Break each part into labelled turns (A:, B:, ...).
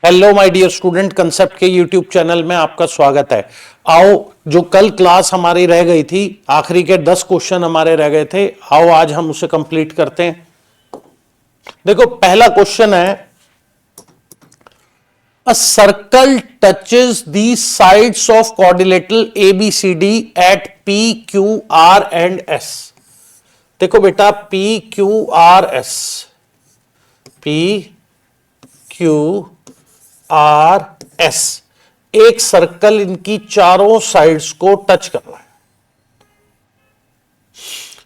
A: Hello my dear student, concept के YouTube channel में आपका स्वागत है। आओ, जो कल क्लास हमारी रह गई थी, आखिरी के 10 क्वेश्चन हमारे रह गए थे, आओ आज हम उसे कंप्लीट करते हैं। देखो, पहला क्वेश्चन है, a circle touches the sides of quadrilateral ABCD at PQR and S। देखो बेटा, PQRS, PQRS एक सर्कल इनकी चारों साइड्स को टच कर रहा है।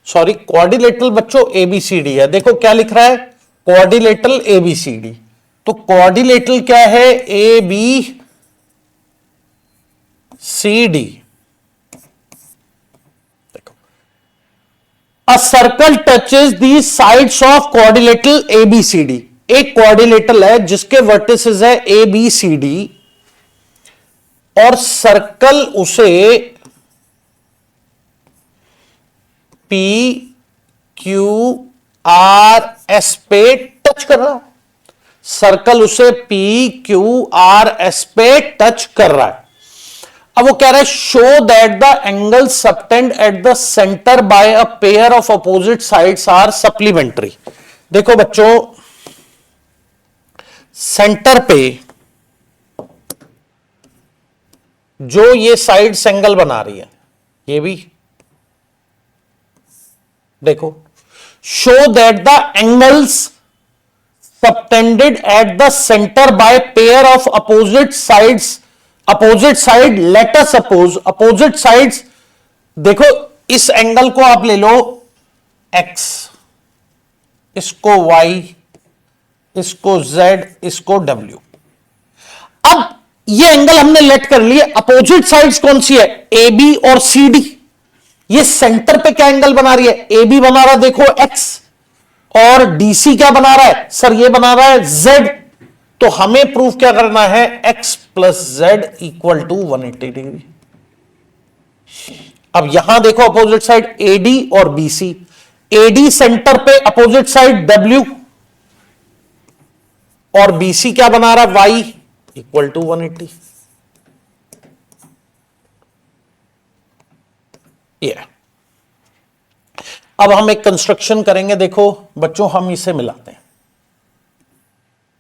A: सॉरी, क्वाड्रिलेटरल बच्चों ABCD है। देखो क्या लिख रहा है, क्वाड्रिलेटरल ABCD। तो क्वाड्रिलेटरल क्या है, ABCD। देखो, अ circle touches the sides of quadrilateral ABCD। एक क्वाड्रिलेटरल है जिसके वर्टिसेस है ABCD और सर्कल उसे PQRS पे टच कर रहा है। सर्कल उसे PQRS पे टच कर रहा है। अब वो कह रहा है, show that the angle subtend at the centre by a pair of opposite sides are supplementary. देखो बच्चों, सेंटर पे जो ये साइड्स एंगल बना रही है, ये भी देखो, show that the angles subtended at the centre by pair of opposite sides, opposite side, let us suppose opposite sides. देखो, इस एंगल को आप ले लो x, इसको y, इसको z, इसको w। अब ये एंगल हमने लेट कर लिए। अपोजिट साइड्स कौन सी है, AB और CD। ये सेंटर पे क्या एंगल बना रही है, AB बना रहा है देखो x, और DC क्या बना रहा है सर, ये बना रहा है Z। तो हमें प्रूफ क्या करना है, x plus Z equal to 180 degree. अब यहां देखो, अपोजिट साइड AD और BC। AD सेंटर पे अपोजिट साइड W और BC क्या बना रहा है, Y इक्वल टू 180। ये अब हम एक कंस्ट्रक्शन करेंगे। देखो बच्चों, हम इसे मिलाते हैं,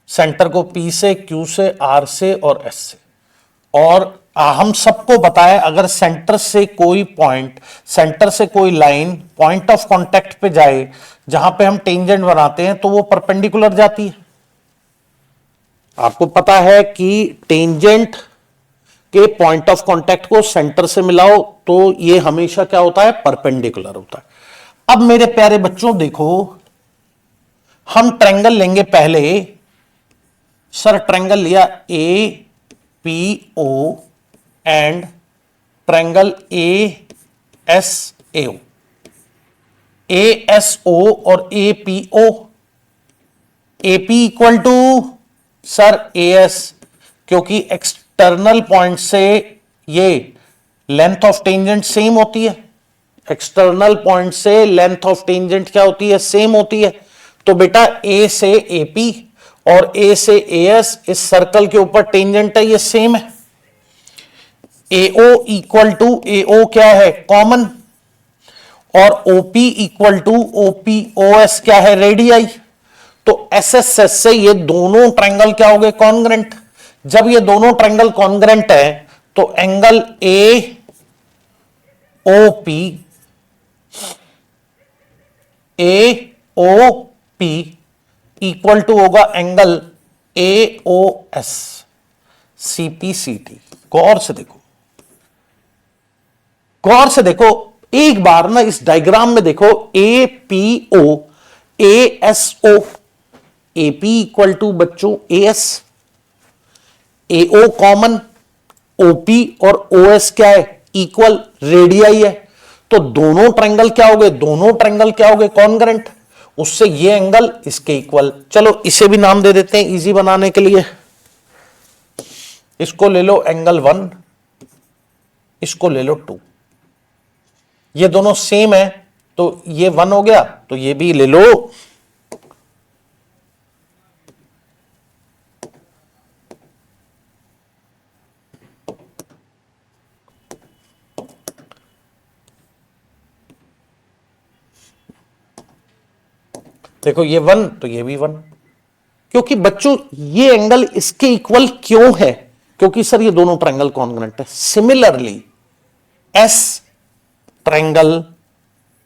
A: सेंटर को P से, Q से, R से और S से। और हम सबको बताया, अगर सेंटर से कोई पॉइंट, सेंटर से कोई लाइन पॉइंट ऑफ कांटेक्ट पे जाए जहां पे हम टेंजेंट बनाते हैं, तो वो परपेंडिकुलर जाती है। आपको पता है कि टेंजेंट के पॉइंट ऑफ कांटेक्ट को सेंटर से मिलाओ तो ये हमेशा क्या होता है, परपेंडिकुलर होता है। अब मेरे प्यारे बच्चों देखो, हम ट्रायंगल लेंगे पहले। सर ट्रायंगल लिया APO एंड ट्रायंगल ASAO, ASO और APO। AP equal to sir AS, क्योंकि एक्सटर्नल पॉइंट से ये लेंथ ऑफ टेंजेंट सेम होती है। एक्सटर्नल पॉइंट से लेंथ ऑफ टेंजेंट क्या होती है, सेम होती है। तो बेटा A से AP और A से AS, इस सर्कल के ऊपर टेंजेंट है, ये सेम है। AO इक्वल टू AO क्या है, कॉमन। और OP इक्वल टू OPOS क्या है, रेडियाई। तो SSS से ये दोनों ट्रायंगल क्या हो गए, कॉन्ग्रेंट। जब ये दोनों ट्रायंगल कॉन्ग्रेंट है तो एंगल AOP इक्वल टू होगा एंगल AOS CPCT। गौर से देखो, गौर से देखो एक बार ना, इस डायग्राम में देखो, APO ASO, AP equal to बच्चों AS, AO कॉमन, OP और OS क्या है, इक्वल, रेडियाई है। तो दोनों ट्रायंगल क्या हो गए, दोनों ट्रायंगल क्या हो गए, कॉन्ग्रेंट। उससे ये एंगल इसके इक्वल। चलो इसे भी नाम दे देते हैं इजी बनाने के लिए। इसको ले लो एंगल 1, इसको ले लो 2। ये दोनों सेम है तो ये 1 हो गया, तो ये भी ले लो देखो ये 1 तो ये भी 1, क्योंकि बच्चों ये एंगल इसके इक्वल क्यों है, क्योंकि सर ये दोनों ट्रायंगल कॉन्ग्रुएंट है। सिमिलरली एस ट्रायंगल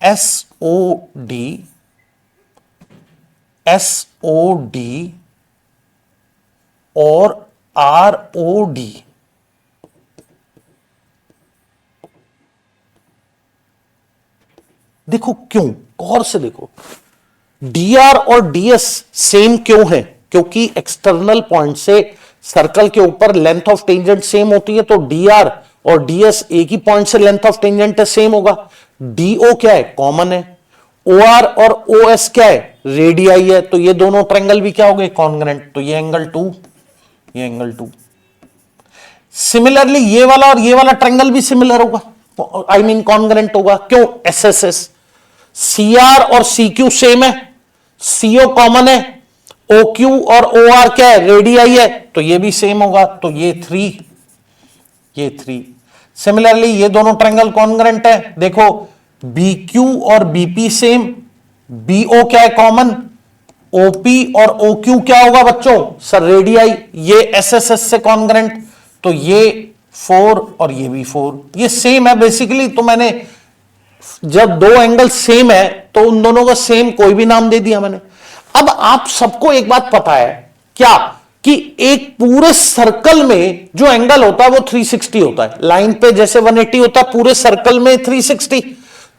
A: SOD और ROD देखो क्यों, गौर से देखो, DR और DS सेम क्यों है, क्योंकि एक्सटर्नल पॉइंट से सर्कल के ऊपर लेंथ ऑफ टेंजेंट सेम होती है, तो DR और DS एक ही पॉइंट से लेंथ ऑफ टेंजेंट है, सेम होगा। DO क्या है, कॉमन है। OR और OS क्या है, रेडियाई है, तो ये दोनों ट्रायंगल भी क्या हो गए, कॉन्ग्रुएंट, तो ये एंगल 2, ये एंगल 2। सिमिलरली ये वाला और ये वाला ट्रायंगल भी सिमिलर होगा, आई मीन कॉन्ग्रुएंट होगा, क्यों, SSS। CR और CQ सेम है, CO कॉमन है, OQ और OR क्या है, रेडियाई है, तो ये भी सेम होगा, तो ये 3, ये 3। सिमिलरली ये दोनों ट्रायंगल कॉन्ग्रुएंट है, देखो BQ और BP सेम, BO क्या है, कॉमन, OP और OQ क्या होगा बच्चों, सर रेडियाई, ये SSS से कॉन्ग्रुएंट, तो ये 4 और ये भी 4, ये सेम है बेसिकली। तो मैंने जब दो एंगल सेम है तो उन दोनों का सेम कोई भी नाम दे दिया मैंने। अब आप सबको एक बात पता है क्या, कि एक पूरे सर्कल में जो एंगल होता है वो 360 होता है, लाइन पे जैसे 180 होता है, पूरे सर्कल में 360।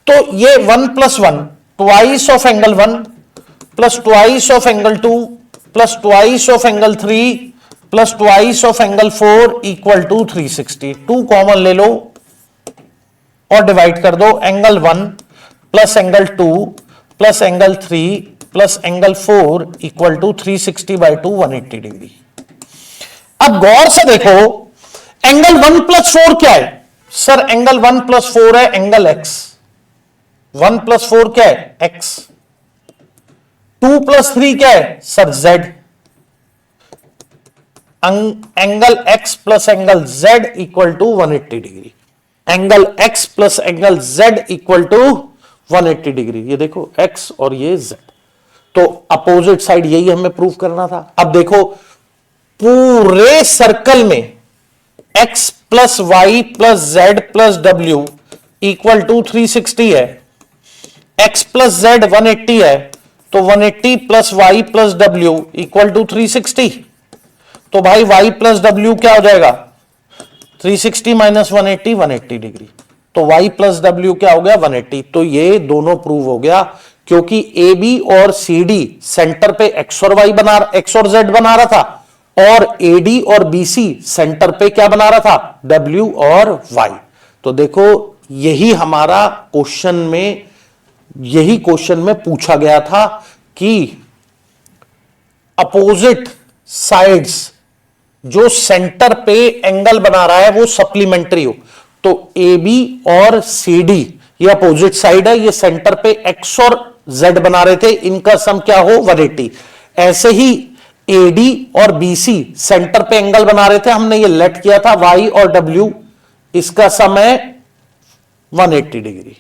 A: तो ये 1 + 1 twice of angle 1 plus twice of angle 2 plus twice of angle 3 plus twice of angle 4 equal to 360। 2 common ले लो और डिवाइड कर दो, angle 1 plus angle 2 plus angle 3 plus angle 4 equal to 360/2 180 degree. अब गौर से देखो, एंगल 1 + 4 क्या है, सर एंगल 1 + 4 है एंगल x। 1 + 4 क्या है, x। 2 + 3 क्या है, sir z। Angle x plus angle z equal to 180 degree. Angle x plus angle z equal to 180 degree. ये देखो x और ये z, तो अपोजिट साइड यही हमें प्रूव करना था। अब देखो पूरे सर्कल में x plus Y plus Z plus W equal to 360 है, x प्लस जेड 180 है, तो 180 plus Y plus W equal to 360। तो भाई y प्लस डब्ल्यू क्या हो जाएगा, 360 माइनस 180 180 डिग्री। तो y प्लस डब्ल्यू क्या हो गया, 180। तो ये दोनों प्रूव हो गया, क्योंकि AB और CD सेंटर पे x और z बना रहा था, और AD और BC सेंटर पे क्या बना रहा था, W और Y। तो देखो यही हमारा क्वेश्चन में पूछा गया था कि अपोजिट साइड्स जो सेंटर पे एंगल बना रहा है वो सप्लीमेंट्री हो। तो AB और CD ये अपोजिट साइड है, ये सेंटर पे x और z बना रहे थे, इनका सम क्या हो, 180। ऐसे ही AD और BC सेंटर पे एंगल बना रहे थे, हमने ये लेट किया था y और w, इसका सम है 180 डिग्री।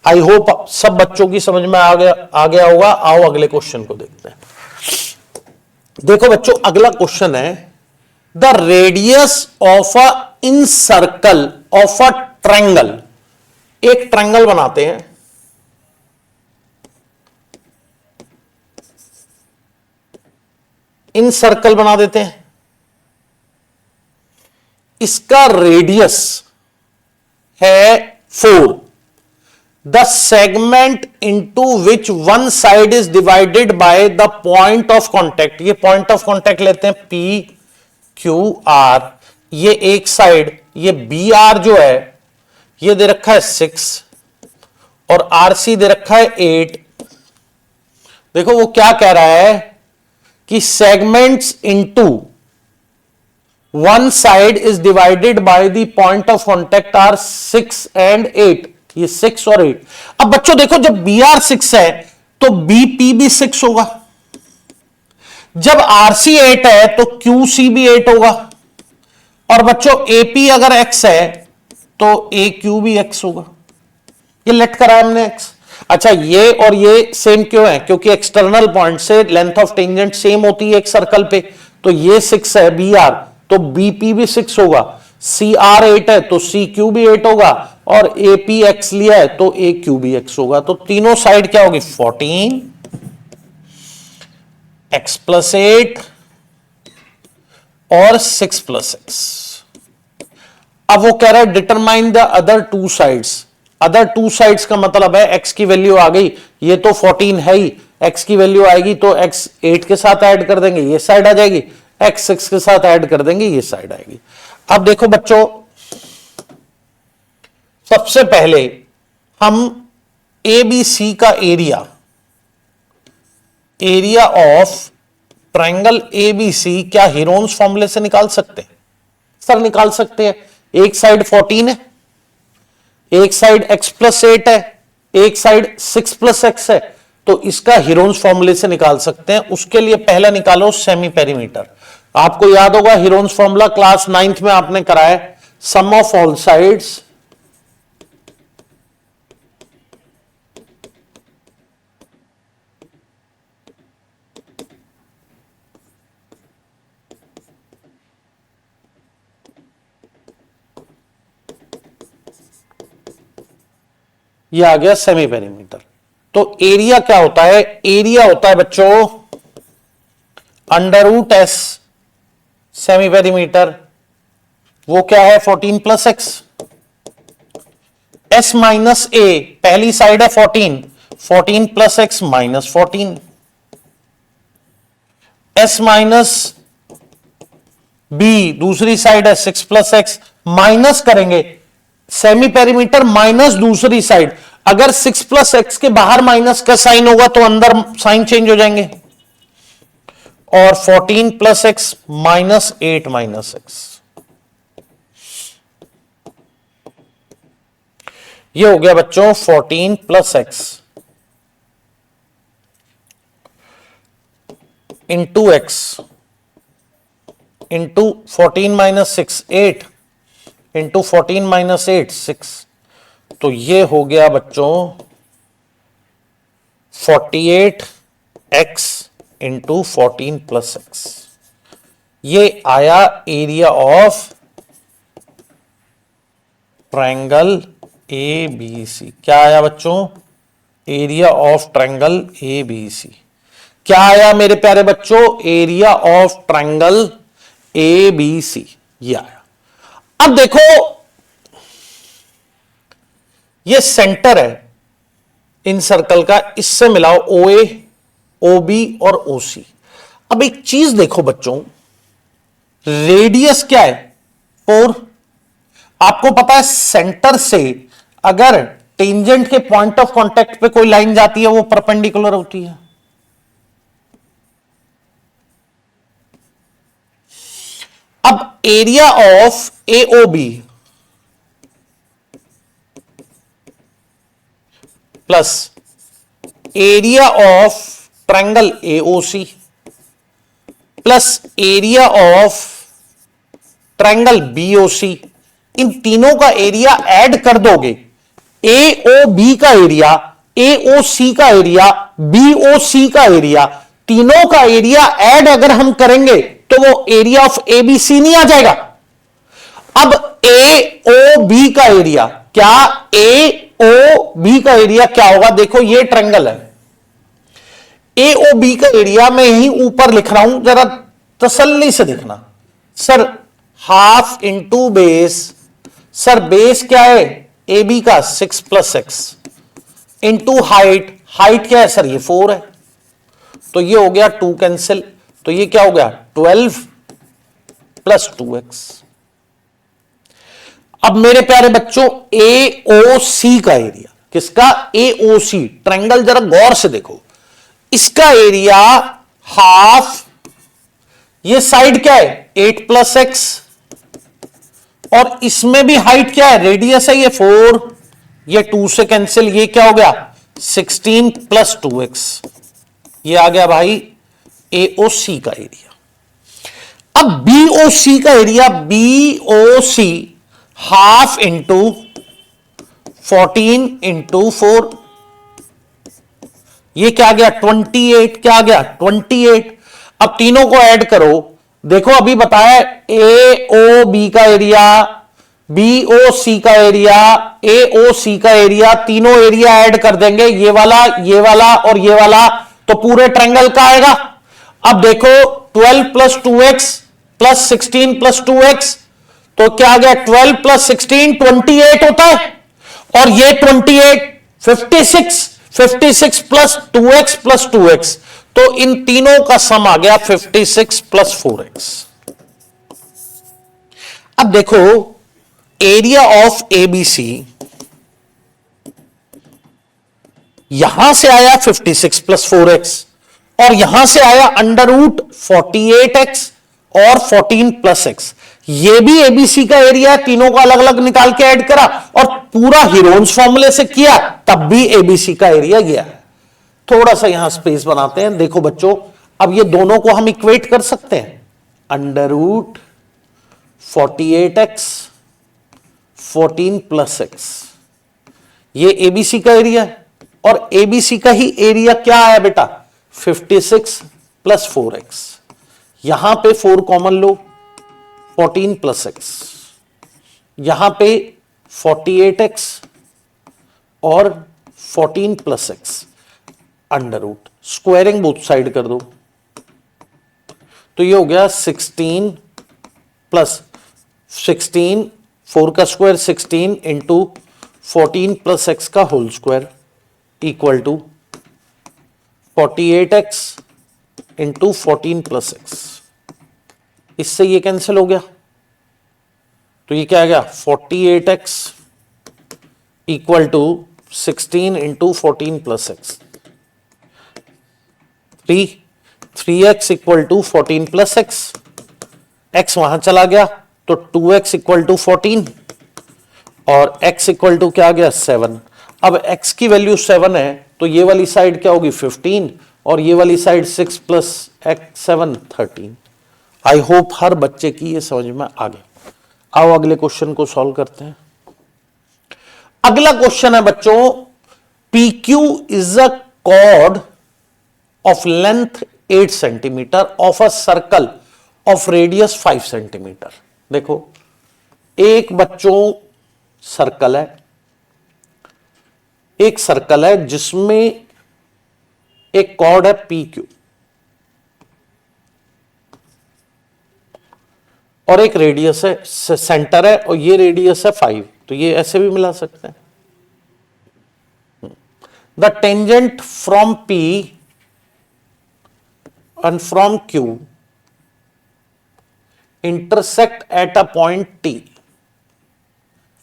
A: आई होप सब बच्चों की समझ में आ गया होगा। आओ अगले क्वेश्चन को देखते हैं। देखो बच्चों अगला क्वेश्चन है, the radius of a in circle of a triangle. एक ट्रायंगल बनाते हैं, इन सर्कल बना देते हैं, इसका रेडियस है 4। The segment into which one side is divided by the point of contact. ये पॉइंट ऑफ कॉन्टेक्ट लेते हैं PQR। ये एक साइड, ये BR जो है ये दे रखा है 6 और RC दे रखा है 8। देखो वो क्या कह रहा है कि segments into one side is divided by the point of contact are 6 and 8। ये 6 और 8। अब बच्चों देखो जब BR 6 है तो BP भी 6 होगा, जब RC 8 है तो QC भी 8 होगा, और बच्चों AP अगर X है तो AQ भी X होगा। ये लेट करा हमने X। अच्छा, ये और ये सेम क्यों है? क्योंकि एक्सटर्नल पॉइंट से लेंथ ऑफ टेंजेंट सेम होती है एक सर्कल पे। तो ये 6 है बी आर, तो बीपी भी 6 होगा। सी आर 8 है तो सी क्यू भी 8 होगा, और ए पी एक्स लिया है तो ए क्यू भी एक्स होगा। तो तीनों साइड क्या होगी? 14 एक्स प्लस 8 और 6 प्लस एक्स। अब वो कह रहा है determine the other two sides. Other two sides का मतलब है एक्स की वैल्यू आ गई, ये तो 14 है ही, एक्स की वैल्यू आएगी तो एक्स 8 के साथ ऐड कर देंगे, ये साइड आ जाएगी, एक्स 6 के साथ ऐड कर देंगे, ये साइड आएगी। अब देखो बच्चों, सबसे पहले हम ए बी सी का area, area of triangle A B C क्या हीरोन्स फॉर्मूले से निकाल सकते हैं? सर निकाल सकते हैं। एक साइड 14 है, एक साइड x प्लस 8 है, एक साइड 6 प्लस एक्स है, तो इसका हीरोन्स फॉर्मूले से निकाल सकते हैं। उसके लिए पहला निकालो सेमी पेरीमीटर। आपको याद होगा हीरोन्स फॉर्मूला क्लास 9th में आपने कराया, सम ऑफ ऑल साइड्स ये आ गया सेमी पेरीमीटर। तो एरिया क्या होता है? एरिया होता है बच्चों under root S semi perimeter, वो क्या है? 14 plus X. S minus A, पहली साइड है 14, 14 plus X minus 14। S minus B, दूसरी साइड है 6 प्लस एक्स, माइनस करेंगे सेमी पेरीमीटर माइनस दूसरी साइड। अगर 6 प्लस एक्स के बाहर माइनस का साइन होगा तो अंदर साइन चेंज हो जाएंगे। और 14 plus X minus 8 minus x, ये हो गया बच्चों 14 plus x into x into 14 minus 6 8 into 14 minus 8 6। तो ये हो गया बच्चों 48 एक्स इंटू 14 प्लस एक्स। ये आया area of triangle A B C. क्या आया बच्चों? Area of triangle A B C. क्या आया मेरे प्यारे बच्चों? Area of triangle A B C, ये आया। अब देखो ये सेंटर है इन सर्कल का, इससे मिलाओ ओ ए, ओ बी और ओ सी। अब एक चीज देखो बच्चों, रेडियस क्या है? 4। आपको पता है सेंटर से अगर टेंजेंट के पॉइंट ऑफ कांटेक्ट पे कोई लाइन जाती है वो परपेंडिकुलर होती है। अब area of A O B plus area of triangle A O C plus area of triangle B O C, इन तीनों का एरिया ऐड कर दोगे, ए ओ बी का एरिया, ए ओ सी का एरिया, बी ओ सी का एरिया, तीनों का एरिया ऐड अगर हम करेंगे तो वो area of A B C नहीं आ जाएगा। अब ए ओ बी का एरिया, क्या ए ओ बी का एरिया क्या होगा? देखो ये ट्रायंगल है, ए ओ बी का एरिया मैं यहीं ऊपर लिख रहा हूं, जरा तसल्ली से देखना। Sir half into base, sir base क्या है ए बी का? 6 plus x into height, height क्या है सर? ये 4 है, तो ये हो गया 2 कैंसिल, तो ये क्या हो गया 12 प्लस 2x। अब मेरे प्यारे बच्चों ए ओ सी का एरिया, किसका? ए ओ सी ट्रायंगल, जरा गौर से देखो, इसका एरिया हाफ, ये साइड क्या है 8 प्लस एक्स, और इसमें भी हाइट क्या है? रेडियस है ये 4, ये 2 से कैंसिल, ये क्या हो गया 16 प्लस 2x, ये आ गया भाई ए ओ सी का एरिया। अब बी ओ सी का एरिया, बी ओ सी हाफ इंटू 14 इंटू 4, ये क्या गया 28, क्या गया 28। अब तीनों को ऐड करो, देखो अभी बताया ए ओ बी का एरिया, बी ओ सी का एरिया, ए ओ सी का एरिया, तीनों एरिया ऐड कर देंगे, ये वाला और ये वाला, तो पूरे ट्रायंगल का आएगा। अब देखो 12 plus 2x plus 16 plus 2x, तो क्या आ गया 12 प्लस 16 28 होता है, और ये 28 56 प्लस 2x प्लस 2x, तो इन तीनों का सम आ गया 56 प्लस 4x। अब देखो एरिया ऑफ एबीसी यहां से आया 56 प्लस 4x, और यहां से आया अंडर रूट 48x और 14 प्लस x। ये भी एबीसी का एरिया है, तीनों को अलग अलग निकाल के ऐड करा और पूरा हीरोन्स फॉर्मूले से किया, तब भी एबीसी का एरिया गया। थोड़ा सा यहां स्पेस बनाते हैं। देखो बच्चों, अब ये दोनों को हम इक्वेट कर सकते हैं, under root 48x 14 plus x, ये एबीसी का एरिया है, और एबीसी का ही एरिया क्या आया बेटा 56 प्लस 4x। यहां पे 4 कॉमन लो, 14 प्लस x, यहां पे 48x और 14 plus x, under root squaring both side कर दो, तो ये हो गया 16 प्लस 16, 4 का स्क्वायर 16 इंटू 14 प्लस x का whole square equal to 48x into 14 plus x। इससे ये कैंसिल हो गया, तो ये क्या आ गया 48x equal to 16 into 14 plus x, 3x equal to 14 plus x, x वहां चला गया तो 2x इक्वल टू 14 और x इक्वल टू क्या आ गया 7। अब x की वैल्यू 7 है तो ये वाली साइड क्या होगी 15 और ये वाली side 6 plus x 7 13। I hope हर बच्चे की ये समझ में आ गया। आओ अगले क्वेश्चन को सॉल्व करते हैं। अगला क्वेश्चन है बच्चों, PQ is a cord of length 8 centimetre of a circle of radius 5 centimetre. देखो एक बच्चों सर्कल है, एक सर्कल है जिसमें एक कॉर्ड है PQ और एक रेडियस है, सेंटर है और ये रेडियस है 5, तो ये ऐसे भी मिला सकते हैं। The tangent from P and from Q intersect at a point T,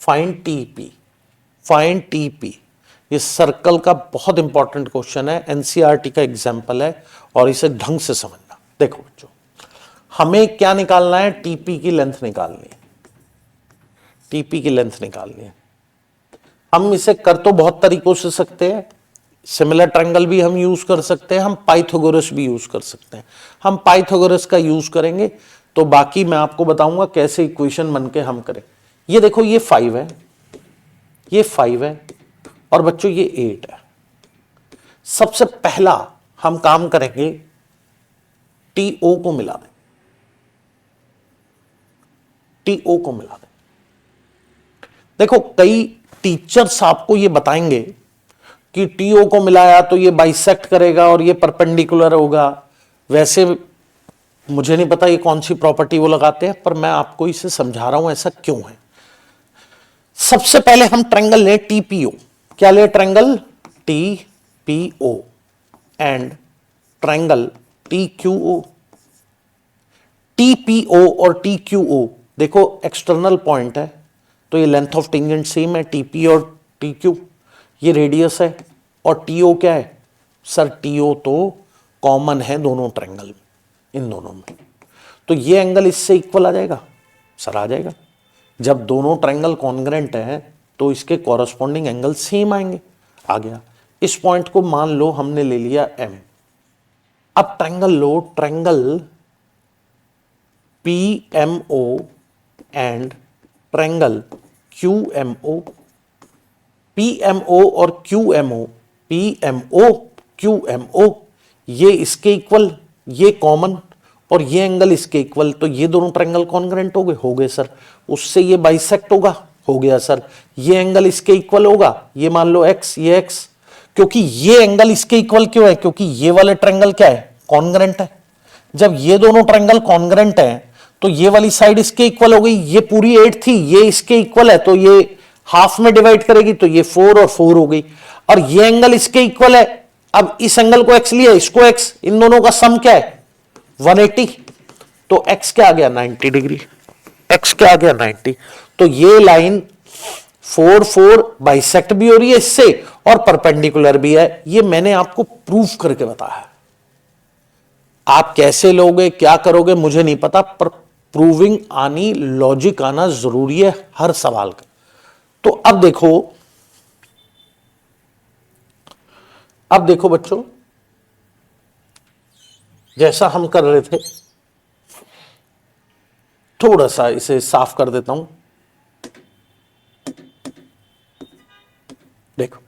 A: find TP, find TP। ये सर्कल का बहुत इंपॉर्टेंट क्वेश्चन है, एनसीईआरटी का एग्जाम्पल है और इसे ढंग से समझना। देखो बच्चों, हमें क्या निकालना है, टीपी की लेंथ निकालनी है, टीपी की लेंथ निकालनी है। हम इसे कर तो बहुत तरीकों से सकते हैं, सिमिलर ट्रायंगल भी हम यूज कर सकते हैं, हम पाइथागोरस भी यूज कर सकते हैं। हम पाइथागोरस का यूज करेंगे तो बाकी मैं आपको बताऊंगा कैसे इक्वेशन बन के हम करें। ये देखो ये 5 है, ये 5 है और बच्चों ये 8 है। सबसे पहला हम काम करेंगे टीओ को मिला दें, टीओ को मिला दें। देखो कई टीचर्स आपको ये बताएंगे कि टीओ को मिलाया तो ये बाइसेक्ट करेगा और ये परपेंडिकुलर होगा। वैसे मुझे नहीं पता ये कौन सी प्रॉपर्टी वो लगाते हैं, पर मैं आपको इसे समझा रहा हूं ऐसा क्यों है। सबसे पहले हम ट्रायंगल ले टीपीओ। क्या ले, triangle TPO and triangle TQO. TPO और टीक्यूओ देखो एक्सटर्नल पॉइंट है तो ये लेंथ ऑफ टेंजेंट सेम है, टीपी और टीक्यू। ये रेडियस है और टीओ क्या है सर, टीओ तो कॉमन है दोनों ट्रायंगल में, इन दोनों में, तो ये एंगल इससे इक्वल आ जाएगा सर, आ जाएगा। जब दोनों ट्रायंगल कॉन्ग्रेंट है तो इसके कॉरस्पॉन्डिंग एंगल सेम आएंगे, आ गया। इस पॉइंट को मान लो हमने ले लिया M। अब ट्रायंगल लो, triangle PMO and triangle QMO। PMO और QMO, PMO QMO, ये इसके इक्वल, ये कॉमन और ये एंगल इसके इक्वल, तो ये दोनों ट्रायंगल कॉन्ग्रेंट हो गए सर। उससे ये बाइसेक्ट होगा, हो गया सर। ये एंगल इसके इक्वल होगा, ये मान लो x, ये x, क्योंकि ये एंगल इसके इक्वल क्यों है, क्योंकि ये वाले ट्रायंगल क्या है, कॉन्ग्रेंट है। जब ये दोनों ट्रायंगल कॉन्ग्रेंट है तो ये वाली साइड इसके इक्वल हो गई, ये पूरी 8 थी, ये इसके इक्वल है तो ये हाफ में डिवाइड करेगी तो ये 4 और 4 हो गई, और ये एंगल इसके इक्वल है। अब इस एंगल को x लिया, इसको x, इन दोनों का सम क्या है 180, तो x क्या आ गया 90 डिग्री, x क्या आ गया 90। तो ये लाइन 4 4 बाइसेक्ट भी हो रही है इससे और परपेंडिकुलर भी है। ये मैंने आपको प्रूफ करके बताया। आप कैसे लोगे, क्या करोगे मुझे नहीं पता, पर प्रूविंग आनी, लॉजिक आना जरूरी है हर सवाल का। तो अब देखो बच्चों, जैसा हम कर रहे थे, थोड़ा सा इसे साफ कर देता हूं। देखो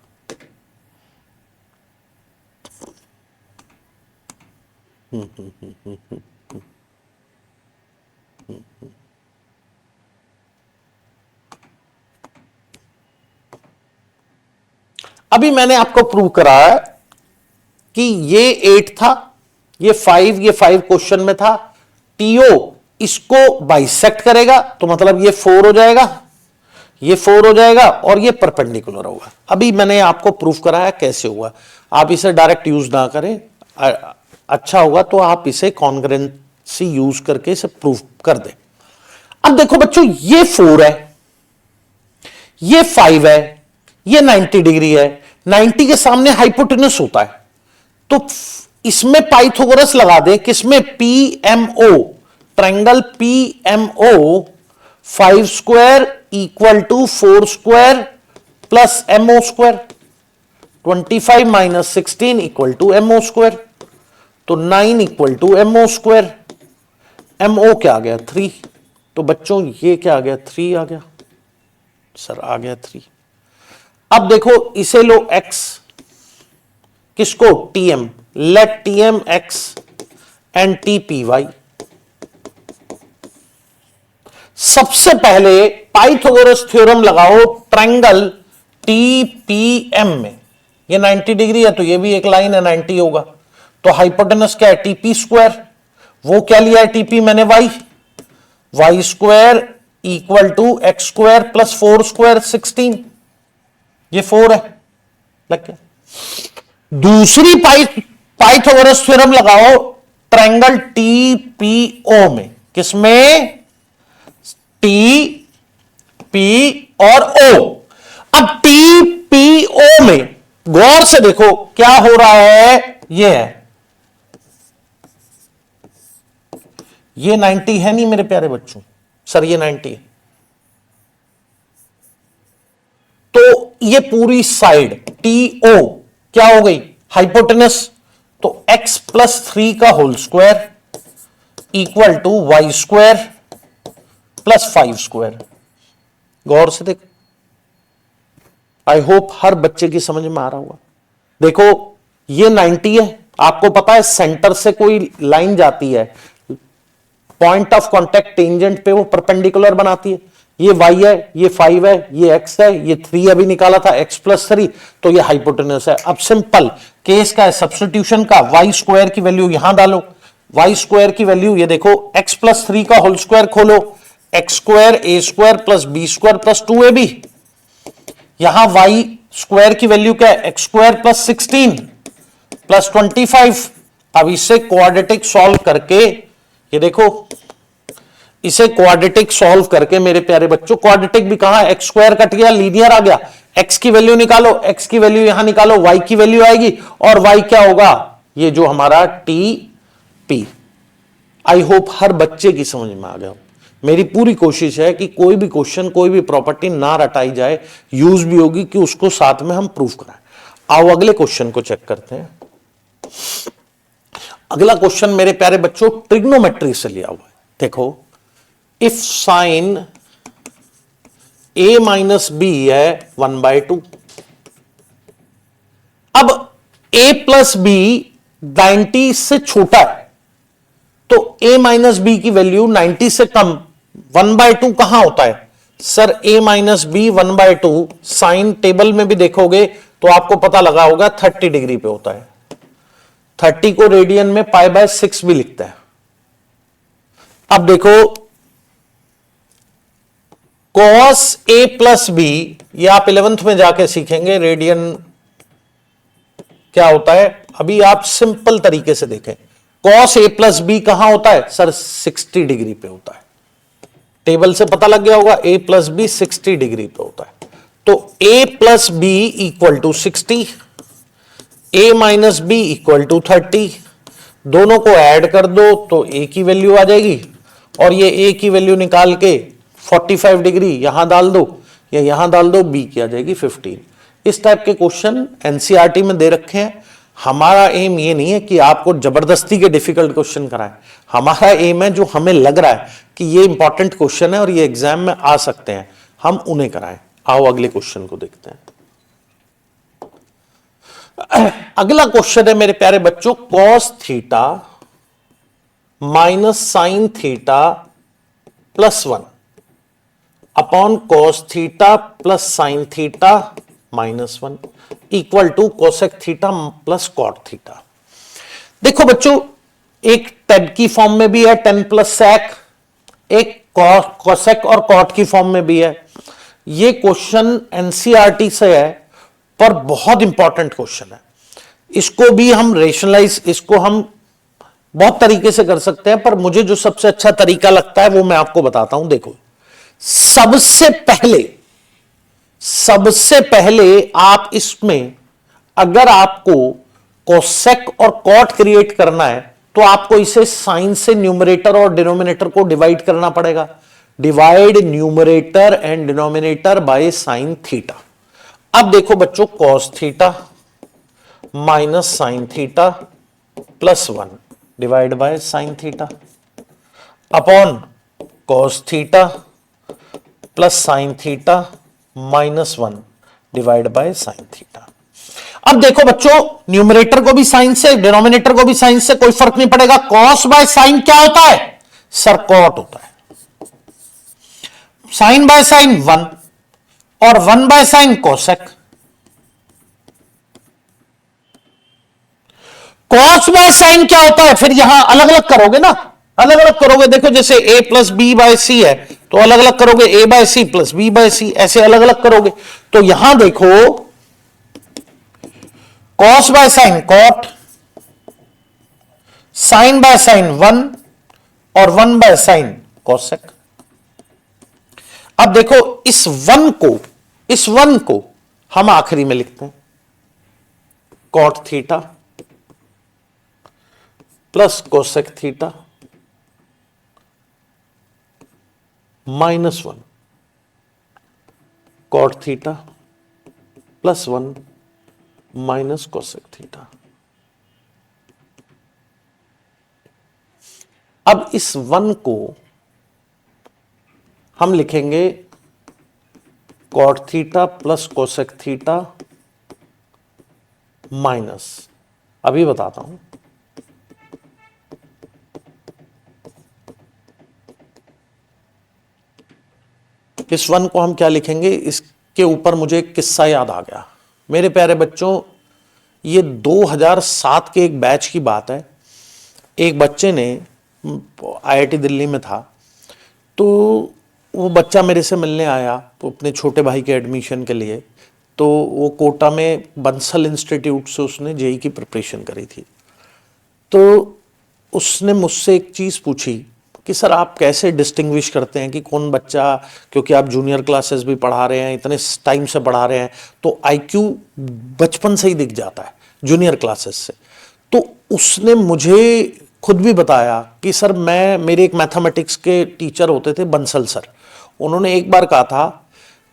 A: अभी मैंने आपको प्रूव कराया कि ये 8 था, ये 5 क्वेश्चन में था। टीओ इसको बाइसेक्ट करेगा तो मतलब ये 4 हो जाएगा, ये 4 हो जाएगा और ये परपेंडिकुलर होगा। अभी मैंने आपको प्रूफ कराया कैसे हुआ। आप इसे डायरेक्ट यूज ना करें, अच्छा होगा तो आप इसे कॉन्ग्रेंसी यूज करके इसे प्रूफ कर दें। अब देखो बच्चों, ये 4 है, ये 5 है, ये 90 डिग्री है। 90 के सामने हाइपोटेनस होता है, तो इसमें पाइथागोरस लगा दे, किसमें, PMO, triangle PMO 5 square equal to 4 square plus MO square, 25 minus 16 equal to MO square, तो 9 equal to MO square. MO क्या आ गया 3, तो बच्चों ये क्या आ गया 3 आ गया सर, आ गया 3। अब देखो इसे लो x, किसको, TM, let TM x and TPy। सबसे पहले पाइथागोरस थ्योरम लगाओ ट्रायंगल TPM में। ये 90 डिग्री है तो ये भी एक लाइन है, 90 होगा, तो हाइपोटेनस क्या है TP स्क्वायर। वो क्या लिया है TP मैंने, y square equal to x square plus 4 square 16, ये 4 है, लग गया। दूसरी पाइथागोरस थ्योरम लगाओ ट्रायंगल TPO में, किसमें, T P और O। अब TPO में गौर से देखो क्या हो रहा है, ये है, ये 90 है नहीं मेरे प्यारे बच्चों, सर ये 90 है, तो ये पूरी साइड TO क्या हो गई, हाइपोटेनस, तो x प्लस 3 का whole square equal to Y square plus 5 square. गौर से देखो, आई होप हर बच्चे की समझ में आ रहा होगा। देखो ये 90 है, आपको पता है सेंटर से कोई लाइन जाती है, पॉइंट ऑफ कांटेक्ट टेंजेंट पे वो परपेंडिकुलर बनाती है, ये y है, ये 5 है, ये x है, ये 3 अभी निकाला था, x प्लस 3, तो ये हाइपोटेनस है। अब सिंपल केस का है सब्स्टिट्यूशन का, y स्क्वायर की वैल्यू यहां डालो, y स्क्वायर की वैल्यू ये देखो, x प्लस 3 का होल स्क्वायर खोलो, x square a square plus b square plus 2ab, यहां y स्क्वायर की वैल्यू क्या है, x स्क्वायर प्लस 16 प्लस 25। अब इसे क्वाड्रेटिक सॉल्व करके, ये देखो इसे क्वाड्रेटिक सॉल्व करके मेरे प्यारे बच्चों, क्वाड्रेटिक भी कहां, एक्स स्क्वायर कट गया, लीनियर आ गया, एक्स की वैल्यू निकालो, एक्स की वैल्यू यहां निकालो, वाई की वैल्यू आएगी, और वाई क्या होगा, ये जो हमारा TP। आई होप हर बच्चे की समझ में आ गया। मेरी पूरी कोशिश है कि कोई भी क्वेश्चन, कोई भी प्रॉपर्टी ना रटाई जाए, यूज भी होगी कि उसको साथ में हम प्रूफ कराएं। आओ अगले क्वेश्चन को चेक करते हैं। अगला क्वेश्चन मेरे प्यारे बच्चों ट्रिग्नोमेट्री से लिया हुआ है। देखो, if sine a minus B है 1/2। अब a प्लस बी 90 से छोटा है, तो a माइनस बी की वैल्यू 90 से कम 1/2 कहां होता है sir? a minus B 1/2 sine table में भी देखोगे तो आपको पता लगा होगा 30 डिग्री पे होता है। 30 को रेडियन में π/6 भी लिखता है। अब देखो cos a प्लस बी, ये आप 11th में जाके सीखेंगे रेडियन क्या होता है। अभी आप सिंपल तरीके से देखें, cos a प्लस बी कहां होता है सर? 60 डिग्री पे होता है। टेबल से पता लग गया होगा a प्लस बी 60 डिग्री पे होता है। तो a plus B equal to 60, a minus B equal to 30, दोनों को ऐड कर दो तो a की वैल्यू आ जाएगी, और ये a की वैल्यू निकाल के 45 डिग्री यहां डाल दो या यहां डाल दो, b की आ जाएगी 15। इस टाइप के क्वेश्चन एनसीईआरटी में दे रखे हैं। हमारा एम ये नहीं है कि आपको जबरदस्ती के डिफिकल्ट क्वेश्चन कराएं, हमारा एम है जो हमें लग रहा है कि ये इंपॉर्टेंट क्वेश्चन है और ये एग्जाम में आ सकते हैं, हम उन्हें कराएं। आओ अगले क्वेश्चन को देखते हैं। अगला क्वेश्चन है मेरे प्यारे बच्चों, cos theta minus sine theta plus 1 upon cos theta plus sine theta minus 1 equal to cosec theta plus cot theta. देखो बच्चों, एक टेन की फॉर्म में भी है 10 प्लस सेक, एक कोसेक और कॉट की फॉर्म में भी है। ये क्वेश्चन एनसीईआरटी से है पर बहुत इंपॉर्टेंट क्वेश्चन है। इसको भी हम रेशनलाइज, इसको हम बहुत तरीके से कर सकते हैं, पर मुझे जो सबसे अच्छा तरीका लगता है वो मैं आपको बताता हूं। देखो, सबसे पहले आप इसमें अगर आपको कोसेक और कॉट क्रिएट करना है तो आपको इसे साइन से न्यूमरेटर और डिनोमिनेटर को डिवाइड करना पड़ेगा। Divide numerator and denominator by sine theta. अब देखो बच्चों, cos theta minus sine theta plus 1 divide by sine theta upon cos theta plus sine theta minus 1 divide by sine theta. अब देखो बच्चों, न्यूमरेटर को भी साइन से, डिनोमिनेटर को भी साइन से, कोई फर्क नहीं पड़ेगा। कॉस बाय साइन क्या होता है सर? कॉट होता है। साइन बाय साइन 1 और 1 by sine cosec. Cos by sign क्या होता है? फिर यहां अलग अलग करोगे ना, अलग अलग करोगे। देखो जैसे a plus B by C है तो अलग अलग करोगे, a by C plus B by C, ऐसे अलग अलग करोगे। तो यहां देखो, cos by sine cot, sine by sine 1 और 1 बाय साइन कोसेक। अब देखो इस 1 को हम आखिरी में लिखते हैं, cot theta plus cosec theta minus 1 cot theta plus 1 minus cosec theta. अब इस 1 को हम लिखेंगे cot theta plus cosec theta minus, अभी बताता हूं, इस 1 को हम क्या लिखेंगे। इसके ऊपर मुझे एक किस्सा याद आ गया मेरे प्यारे बच्चों। ये 2007 के एक बैच की बात है। एक बच्चे ने, आईआईटी दिल्ली में था, तो वो बच्चा मेरे से मिलने आया तो अपने छोटे भाई के एडमिशन के लिए। तो वो कोटा में बंसल इंस्टीट्यूट से उसने जेईई की प्रिपरेशन करी थी। तो उसने मुझसे एक चीज़ पूछी कि सर आप कैसे डिस्टिंग्विश करते हैं कि कौन बच्चा, क्योंकि आप जूनियर क्लासेस भी पढ़ा रहे हैं, इतने टाइम से पढ़ा रहे हैं, तो आईक्यू बचपन से ही दिख जाता है जूनियर क्लासेस से। तो उसने मुझे खुद भी बताया कि सर मेरे एक मैथमेटिक्स के टीचर होते थे बंसल सर, उन्होंने एक बार कहा था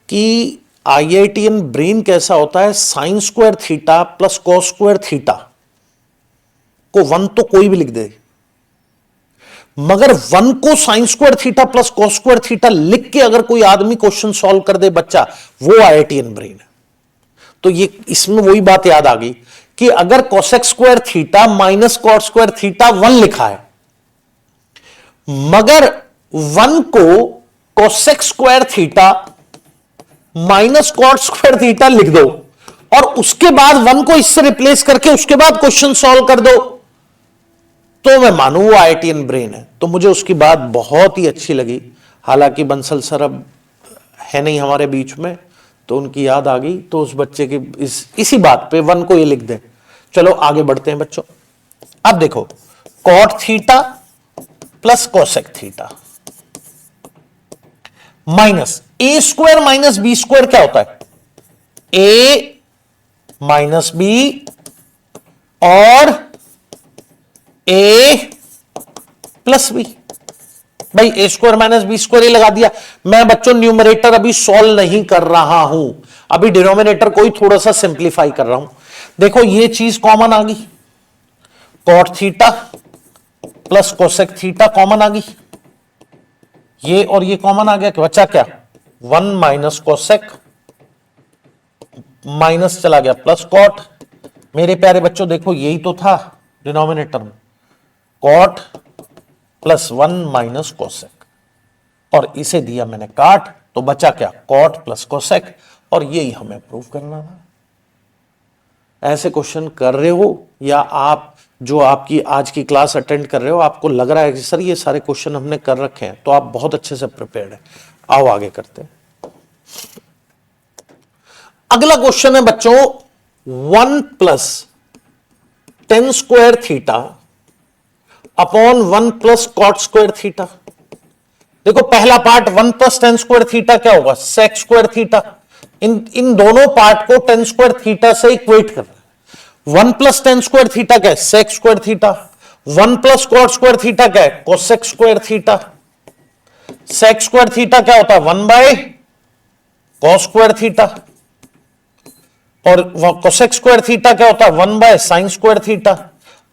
A: कि आईआईटीएन ब्रेन कैसा होता है, sign square theta plus cos square theta को 1 तो कोई भी लिख दे, मगर 1 को sign square theta plus cos square theta लिख के अगर कोई आदमी क्वेश्चन सॉल्व कर दे बच्चा, वो आईआईटीएन ब्रेन है। तो ये इसमें वही बात याद आ गई कि अगर cosec square theta minus cot square theta 1 लिखा है, मगर 1 को cosec square theta minus cot square theta लिख दो और उसके बाद 1 को इससे रिप्लेस करके उसके बाद क्वेश्चन सॉल्व कर दो, तो मैं मानू वो आईआईटीएन ब्रेन है। तो मुझे उसकी बात बहुत ही अच्छी लगी। हालांकि बंसल सर अब है नहीं हमारे बीच में, तो उनकी याद आ गई, तो उस बच्चे की इसी बात पे 1 को ये लिख दें। चलो आगे बढ़ते हैं बच्चों। अब देखो, cot theta plus cosec theta minus A square minus B square क्या होता है? ए माइनस बी और ए प्लस बी। भाई ए स्क्वायर माइनस बी स्क्वायर ही लगा दिया। मैं बच्चों न्यूमरेटर अभी सॉल्व नहीं कर रहा हूं, अभी डिनोमिनेटर को ही थोड़ा सा सिंप्लीफाई कर रहा हूं। देखो ये चीज कॉमन आ गई, cot theta plus cosec theta common आ गई, ये और ये कॉमन आ गया कि बचा क्या? 1 माइनस कोसेक माइनस चला गया प्लस कॉट। मेरे प्यारे बच्चों देखो यही तो था डिनोमिनेटर में, कॉट प्लस 1 माइनस कोसेक, और इसे दिया मैंने काट, तो बचा क्या? कॉट प्लस कोसेक, और यही हमें प्रूव करना था। ऐसे क्वेश्चन कर रहे हो या आप जो आपकी आज की क्लास अटेंड कर रहे हो, आपको लग रहा है कि सर ये सारे क्वेश्चन हमने कर रखे हैं, तो आप बहुत अच्छे से प्रिपेयर्ड है। आओ आगे करते हैं। अगला क्वेश्चन है बच्चों 1 plus 10 square theta upon 1 plus cot square theta. देखो पहला पार्ट 1 प्लस 10 स्क्वायर थीटा क्या होगा? सेक स्क्वायर थीटा। इन दोनों पार्ट को 10 स्क्वायर थीटा से इक्वेट कर रहा है। 1 प्लस 10 स्क्वायर थीटा क्या है? Sec square theta. 1 plus cot square theta क्या है? Cosec square theta. Sec square theta क्या होता है? 1 बाय कॉस स्क्वायर थीटा, और कोसेक स्क्वायर थीटा क्या होता है? 1 बाय साइन स्क्वायर थीटा।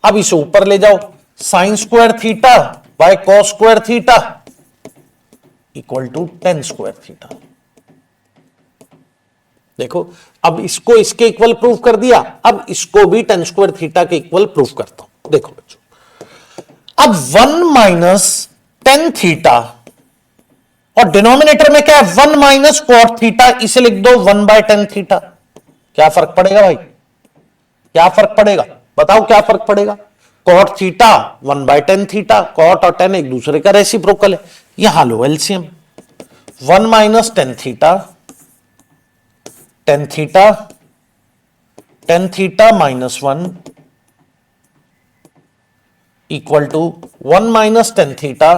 A: अब इसे ऊपर ले जाओ, sine square theta by cos square theta equal to 10 square theta. देखो अब इसको इसके इक्वल प्रूव कर दिया, अब इसको भी 10 स्क्वायर थीटा के इक्वल प्रूव करता हूं। देखो बच्चों, अब 1 माइनस 10 थीटा, और डिनोमिनेटर में क्या है? 1 माइनस कॉट थीटा, इसे लिख दो 1 बाय 10 थीटा। क्या फर्क पड़ेगा भाई? क्या फर्क पड़ेगा? बताओ क्या फर्क पड़ेगा? Cot theta 1 by 10 theta, cot और 10 एक दूसरे का रेसिप्रोकल है। यहां लो LCM, 1 minus 10 theta, 10 theta, 10 theta minus 1 equal to 1 minus 10 theta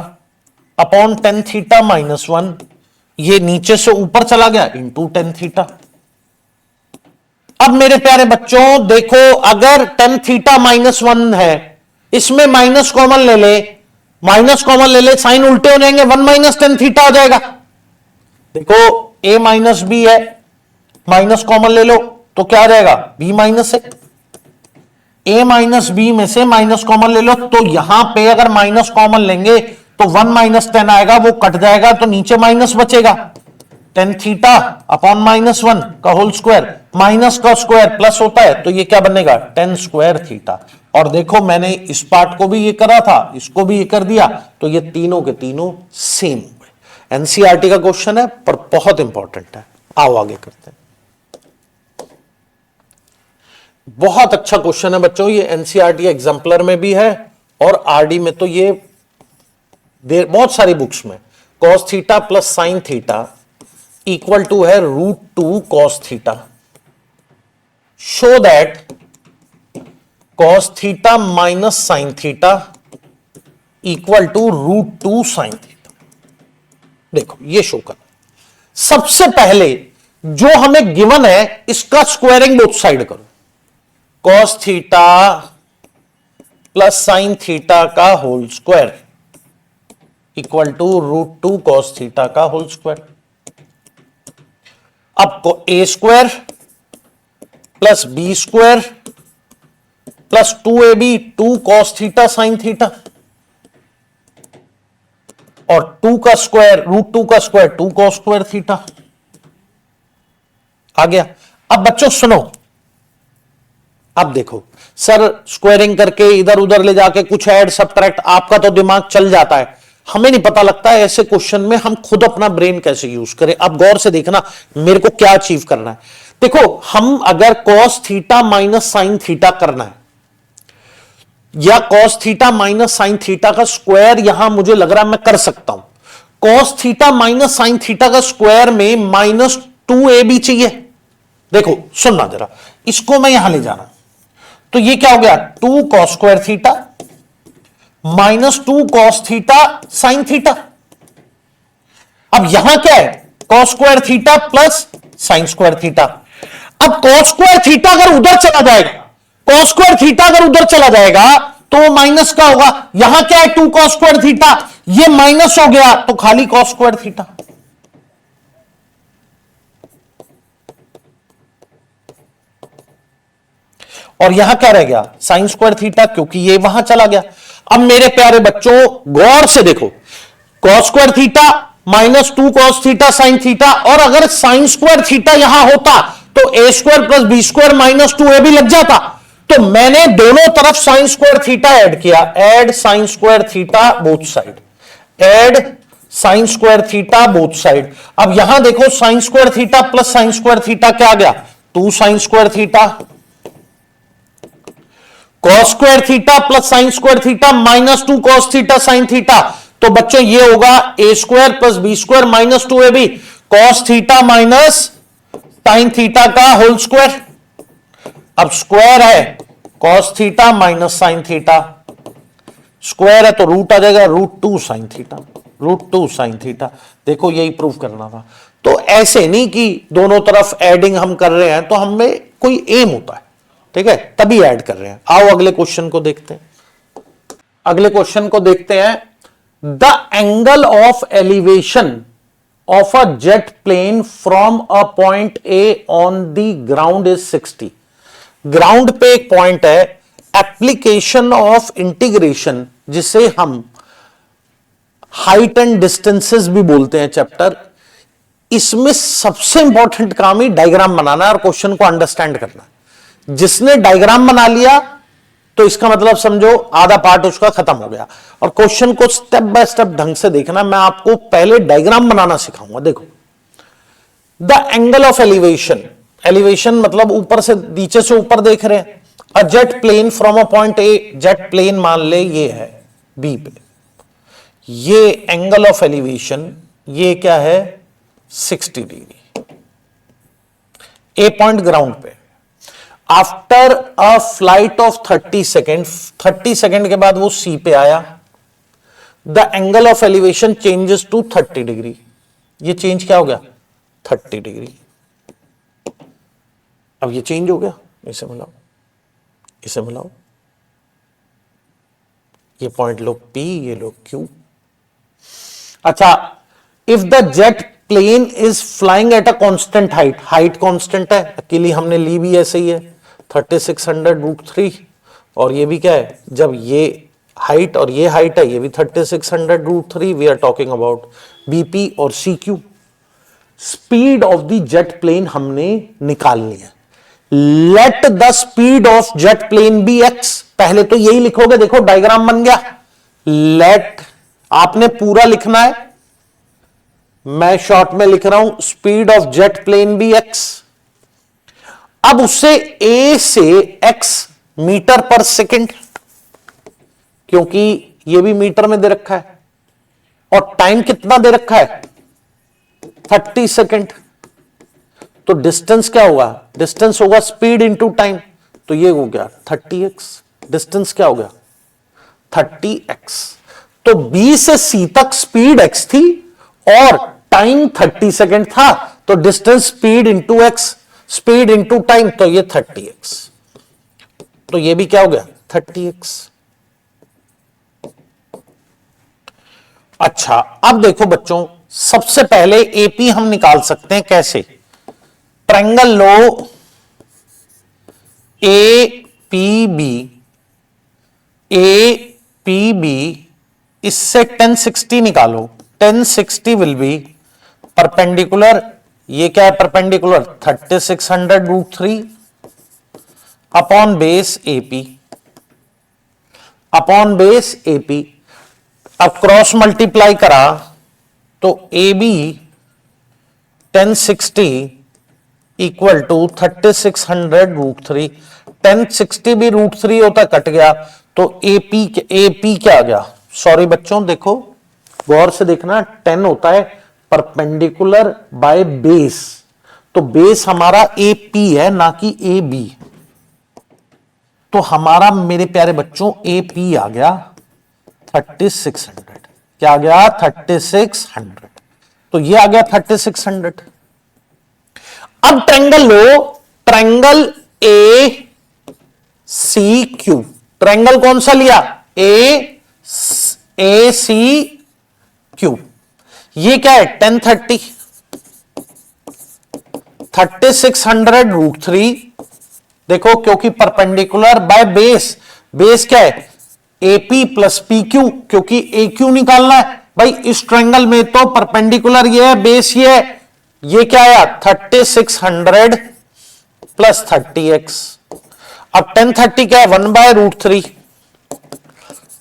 A: upon 10 theta minus 1, ये नीचे से ऊपर चला गया इंटू 10 थीटा। अब मेरे प्यारे बच्चों देखो, अगर 10 थीटा माइनस 1 है, इसमें माइनस कॉमन ले ले, माइनस कॉमन ले ले, साइन उल्टे हो जाएंगे, 1 माइनस 10 थीटा हो जाएगा। देखो a माइनस बी है, माइनस कॉमन ले लो तो क्या आ जाएगा? b माइनस है। a माइनस बी में से माइनस कॉमन ले लो, तो यहां पे अगर माइनस कॉमन लेंगे तो 1 माइनस 10 आएगा, वो कट जाएगा, तो नीचे माइनस बचेगा। 10 थीटा अपॉन माइनस 1 का होल स्क्वायर, माइनस का स्क्वायर प्लस होता है, तो ये क्या बनेगा? 10 स्क्वायर थीटा। और देखो मैंने इस पार्ट को भी ये करा था, इसको भी ये कर दिया, तो ये तीनों के तीनों सेम हो गए। एनसीईआरटी का क्वेश्चन है पर बहुत इंपॉर्टेंट है। आओ आगे करते हैं। बहुत अच्छा क्वेश्चन है बच्चों, ये एनसीईआरटी एग्जाम्पलर में भी है और आरडी में तो ये बहुत सारी बुक्स में। Cos theta plus sine theta equal to है √2 cos theta. Show that cos theta minus sine theta equal to √2 sine theta. देखो ये शो कर, सबसे पहले जो हमें गिवन है इसका स्क्वायरिंग बोथ साइड करो। Cos theta plus sine theta का whole square equal to √2 cos theta का होल स्क्वायर। अब A square plus B square plus 2ab 2 cos theta sine theta, और 2 का स्क्वायर √2 का स्क्वायर 2 कॉस स्क्वायर थीटा आ गया। अब बच्चों सुनो, अब देखो सर, स्क्वायरिंग करके इधर उधर ले जाके कुछ ऐड सब्ट्रैक्ट, आपका तो दिमाग चल जाता है, हमें नहीं पता लगता है ऐसे क्वेश्चन में हम खुद अपना ब्रेन कैसे यूज करें। अब गौर से देखना मेरे को क्या अचीव करना है। देखो, हम अगर cos theta minus sine theta करना है, या cos theta minus sine theta का स्क्वायर, यहां मुझे लग रहा है मैं कर सकता हूं। Cos theta minus sine theta का स्क्वायर में -2ab चाहिए। देखो सुनना जरा, इसको मैं यहां ले जाना, तो ये क्या हो गया, 2 cos square theta -2 cos theta sine theta. अब यहां क्या है, cos square theta plus sine square theta. अब कॉस स्क्वायर थीटा अगर उधर चला जाएगा, कॉस स्क्वायर थीटा अगर उधर चला जाएगा तो माइनस का होगा। यहां क्या है, 2 कॉस स्क्वायर थीटा, ये माइनस हो गया तो खाली कॉस स्क्वायर थीटा। और यहां क्या रह गया, साइन स्क्वायर थीटा, क्योंकि ये वहां चला गया। अब मेरे प्यारे बच्चों गौर से देखो, cos square theta -2 cos theta sine theta, और अगर साइन स्क्वायर थीटा यहां होता तो A square plus B square -2ab लग जाता। तो मैंने दोनों तरफ साइन स्क्वायर थीटा ऐड किया, add sine square theta both side, add sine square theta both side. अब यहां देखो, sine square theta plus sine square theta क्या आ गया, 2 sine square theta, cos square theta plus sine square theta -2 cos theta sine theta. तो बच्चों ये होगा A square plus B square -2ab, cos theta minus sine theta का whole square. अब square है cos theta minus sine theta, square है तो root आ जाएगा, √2 साइन थीटा, √2 साइन थीटा। देखो यही प्रूफ करना था। तो ऐसे नहीं कि दोनों तरफ एडिंग हम कर रहे हैं, तो हमें कोई एम होता है, ठीक है, तभी ऐड कर रहे हैं। आओ अगले क्वेश्चन को देखते हैं। अगले क्वेश्चन को देखते हैं। The angle of elevation of a jet plane from a point A on the ground is 60। Ground पे एक पॉइंट है, एप्लीकेशन ऑफ इंटीग्रेशन, जिसे हम हाइट एंड डिस्टेंसेस भी बोलते हैं चैप्टर। इसमें सबसे इंपॉर्टेंट काम ही डायग्राम बनाना है और क्वेश्चन को अंडरस्टैंड करना है। जिसने डायग्राम बना लिया तो इसका मतलब समझो आधा पार्ट उसका खत्म हो गया। और क्वेश्चन को स्टेप बाय स्टेप ढंग से देखना। मैं आपको पहले डायग्राम बनाना सिखाऊंगा। देखो, the angle of elevation, elevation मतलब ऊपर से नीचे से ऊपर देख रहे हैं। A jet plane from a point A, jet plane मान ले ये है बी पे, ये एंगल ऑफ एलिवेशन ये क्या है 60 डिग्री, ए पॉइंट ग्राउंड पे। After a flight of 30 second, 30 second के बाद वो सी पे आया, the angle of elevation changes to 30 degree. ये चेंज क्या हो गया 30 डिग्री। अब ये चेंज हो गया, इसे मिलाओ, इसे मिलाओ, ये पॉइंट लो P, ये लो Q। अच्छा, if the jet plane is flying at a constant height, height constant है, अकेली हमने ली भी ऐसे ही है 3600√3, और ये भी क्या है, जब ये हाइट और ये हाइट है, ये भी 3600√3। We are talking about BP और CQ। Speed of the jet plane हमने निकालनी है। Let the speed of jet plane be x। पहले तो यही लिखोगे, देखो डायग्राम बन गया। लेट, आपने पूरा लिखना है, मैं शॉर्ट में लिख रहा हूं, speed of jet plane be x। अब उससे A से x मीटर पर सेकेंड, क्योंकि ये भी मीटर में दे रखा है, और टाइम कितना दे रखा है 30 सेकेंड। तो डिस्टेंस क्या होगा, डिस्टेंस होगा स्पीड इंटू टाइम, तो ये हो गया 30x। डिस्टेंस क्या हो गया 30x। तो B से C तक स्पीड x थी और टाइम 30 सेकेंड था, तो distance speed into x, speed into time, तो ये 30x। तो ये भी क्या हो गया 30x। अच्छा, अब देखो बच्चों, सबसे पहले AP हम निकाल सकते हैं कैसे। ट्रायंगल लो APB, APB, इससे 1060 निकालो। 1060 विल बी परपेंडिकुलर, ये क्या है perpendicular 3600√3, upon base AP, upon base AP. अब क्रॉस मल्टीप्लाई करा तो ए बी 1060 इक्वल टू 3600√3। 1060 भी √3 होता, कट गया तो एपी क्या आ गया? सॉरी बच्चों, देखो गौर से देखना, 10 होता है परपेंडिकुलर बाय बेस, तो बेस हमारा एपी है ना कि ए बी। तो हमारा मेरे प्यारे बच्चों एपी आ गया 3600। क्या आ गया? 3600। तो ये आ गया 3600। अब ट्रायंगल लो, triangle A C Q. Triangle कौन सा लिया? A C Q. ये क्या है? 1030, 3600√3। देखो क्योंकि परपेंडिकुलर बाय बेस, बेस क्या है? एपी प्लस पी क्यू, क्योंकि ए क्यू निकालना है भाई। इस ट्रायंगल में तो परपेंडिकुलर ये है, बेस ये है। ये क्या आया? 3600 प्लस 30x। अब 1030 क्या है? 1/√3।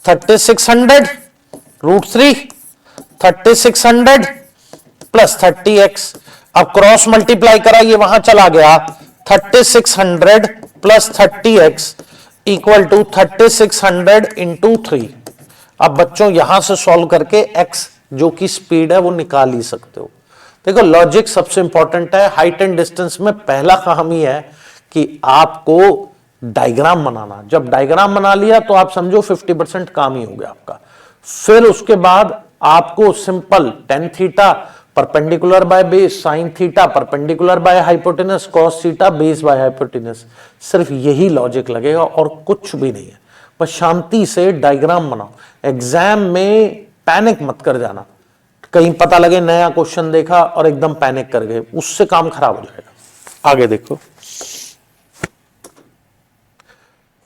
A: 3600√3, 3600 प्लस 30x। अब क्रॉस मल्टीप्लाई करा, ये वहां चला गया, 3600 plus 30x equal to 3600 into 3। अब बच्चों यहां से सॉल्व करके x जो कि स्पीड है वो निकाल ही सकते हो। देखो लॉजिक सबसे इंपॉर्टेंट है। हाइट एंड डिस्टेंस में पहला काम ही है कि आपको डायग्राम बनाना। जब डायग्राम बना लिया तो आप समझो 50% काम ही हो गया आपका। फिर उसके बाद आपको simple tan theta perpendicular by base, sine theta perpendicular by hypotenuse, cos theta base by hypotenuse, सिर्फ यही लॉजिक लगेगा और कुछ भी नहीं है। बस शांति से डायग्राम बनाओ। एग्जाम में पैनिक मत कर जाना, कहीं पता लगे नया क्वेश्चन देखा और एकदम पैनिक कर गए, उससे काम खराब हो जाएगा। आगे देखो,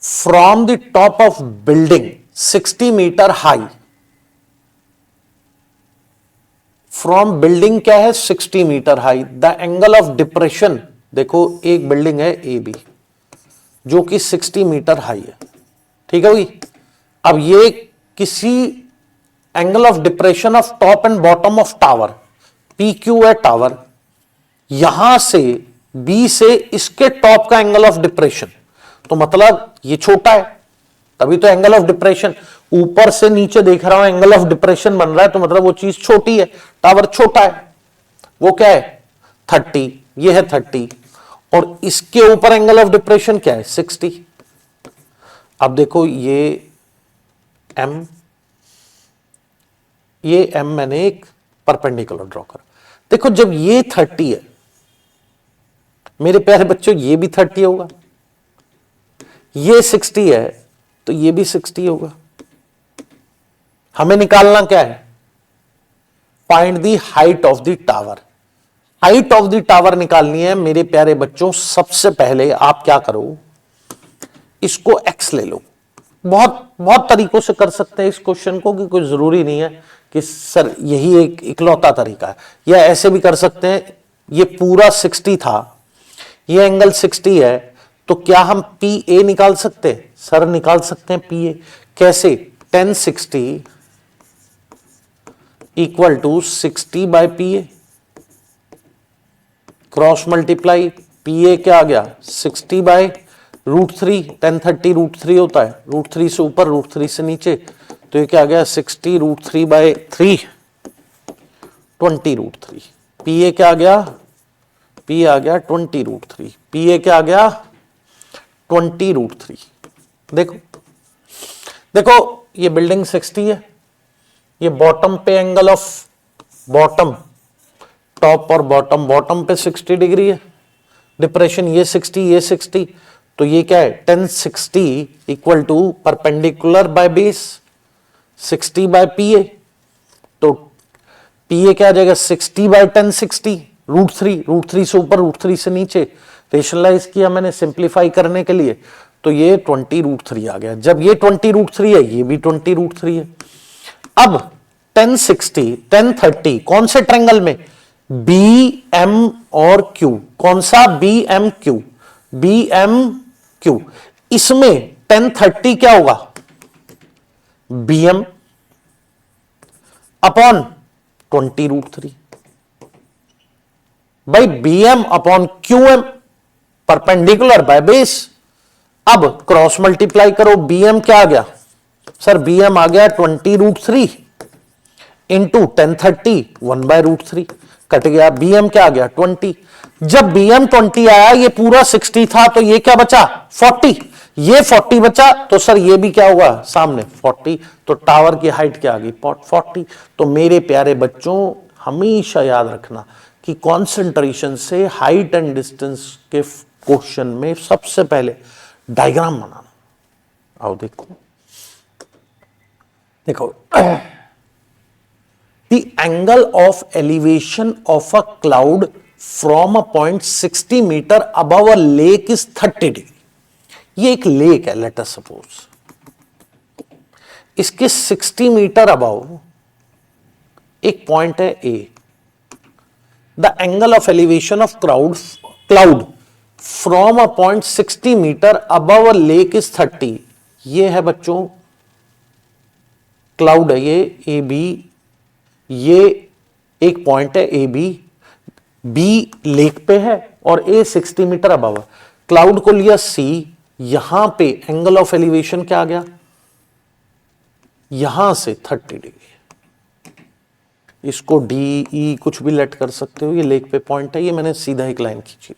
A: from the top of building 60 metre high. From building क्या है? 60 metre high. The angle of depression, देखो एक बिल्डिंग है ए बी जो कि 60 मीटर हाई है, ठीक है भाई। अब ये किसी angle of depression of top and bottom of tower, P Q है टावर, यहां से बी से इसके टॉप का एंगल ऑफ डिप्रेशन, तो मतलब ये छोटा है तभी तो एंगल ऑफ डिप्रेशन। ऊपर से नीचे देख रहा हूं एंगल ऑफ डिप्रेशन बन रहा है, तो मतलब वो चीज छोटी है, टावर छोटा है। वो क्या है? 30, ये है 30, और इसके ऊपर एंगल ऑफ डिप्रेशन क्या है? 60। अब देखो ये एम, ये एम मैंने एक परपेंडिकुलर ड्रॉ करा। देखो जब ये 30 है मेरे प्यारे बच्चों, ये भी 30 होगा, ये 60 है तो ये भी 60 होगा। हमें निकालना क्या है? Find the height of the tower. Height of the tower निकालनी है मेरे प्यारे बच्चों। सबसे पहले आप क्या करो, इसको x ले लो। बहुत बहुत तरीकों से कर सकते हैं इस क्वेश्चन को, कि कोई जरूरी नहीं है कि सर यही एक इकलौता तरीका है, या ऐसे भी कर सकते हैं। ये पूरा 60 था, ये एंगल 60 है, तो क्या हम पी ए निकाल सकते हैं? सर निकाल सकते हैं पी ए। कैसे? 1060 equal to 60 by P A, cross multiply, P A क्या आ गया? 60 बाय √3। 1030 √3 होता है, √3 से ऊपर √3 से नीचे, तो ये क्या आ गया? 60 √3 बाय 3, 20 √3। पी ए क्या आ गया? पी आ गया 20 √3। पी ए क्या आ गया? 20 √3। देखो देखो ये बिल्डिंग 60 है, ये बॉटम पे एंगल ऑफ बॉटम, टॉप और बॉटम, बॉटम पे 60 डिग्री है डिप्रेशन, ये 60, ये 60, तो ये क्या है? 1060 equal to perpendicular by base 60 by P A, तो पी ए क्या आ जाएगा? 60 बाय 1060 √3, √3 से ऊपर √3 से नीचे, रेशनलाइज किया मैंने सिंप्लीफाई करने के लिए, तो ये 20 √3 आ गया। जब ये 20 √3 है, ये भी 20 √3 है। अब 1060 1030 कौन से ट्रायंगल में? बी एम और क्यू। कौन सा? B M Q. B M Q. इसमें 1030 क्या होगा, bm अपॉन 20√3। भाई bm upon qm perpendicular by base. अब क्रॉस मल्टीप्लाई करो, bm क्या आ गया सर, bm आ गया 20√3 इंटू 1030 1/√3 कट गया, bm क्या आ गया 20। जब bm 20 आया, ये पूरा 60 था, तो ये क्या बचा 40, ये 40 बचा, तो सर ये भी क्या होगा सामने 40, तो टावर की हाइट क्या आ गई 40। तो मेरे प्यारे बच्चों हमेशा याद रखना कि कंसंट्रेशन से हाइट एंड डिस्टेंस के क्वेश्चन में सबसे पहले डायग्राम बनाना। आओ देखो, देखो the angle of elevation of a cloud from a point 60 meter above a lake is 30 degree। ये एक लेक है, लेट अस सपोज, इसके 60 मीटर अबव एक पॉइंट है A. The angle of elevation of cloud from a point 60 metre above a lake is 30। ये है बच्चों cloud है, ये ए बी, ये एक पॉइंट है ए बी, बी लेक पे है और ए 60 मीटर अबव है। क्लाउड को लिया सी, यहां पे एंगल ऑफ एलिवेशन क्या आ गया, यहां से 30 डिग्री। इसको डी ई कुछ भी लेट कर सकते हो, ये लेक पे पॉइंट है, ये मैंने सीधा एक लाइन खींची।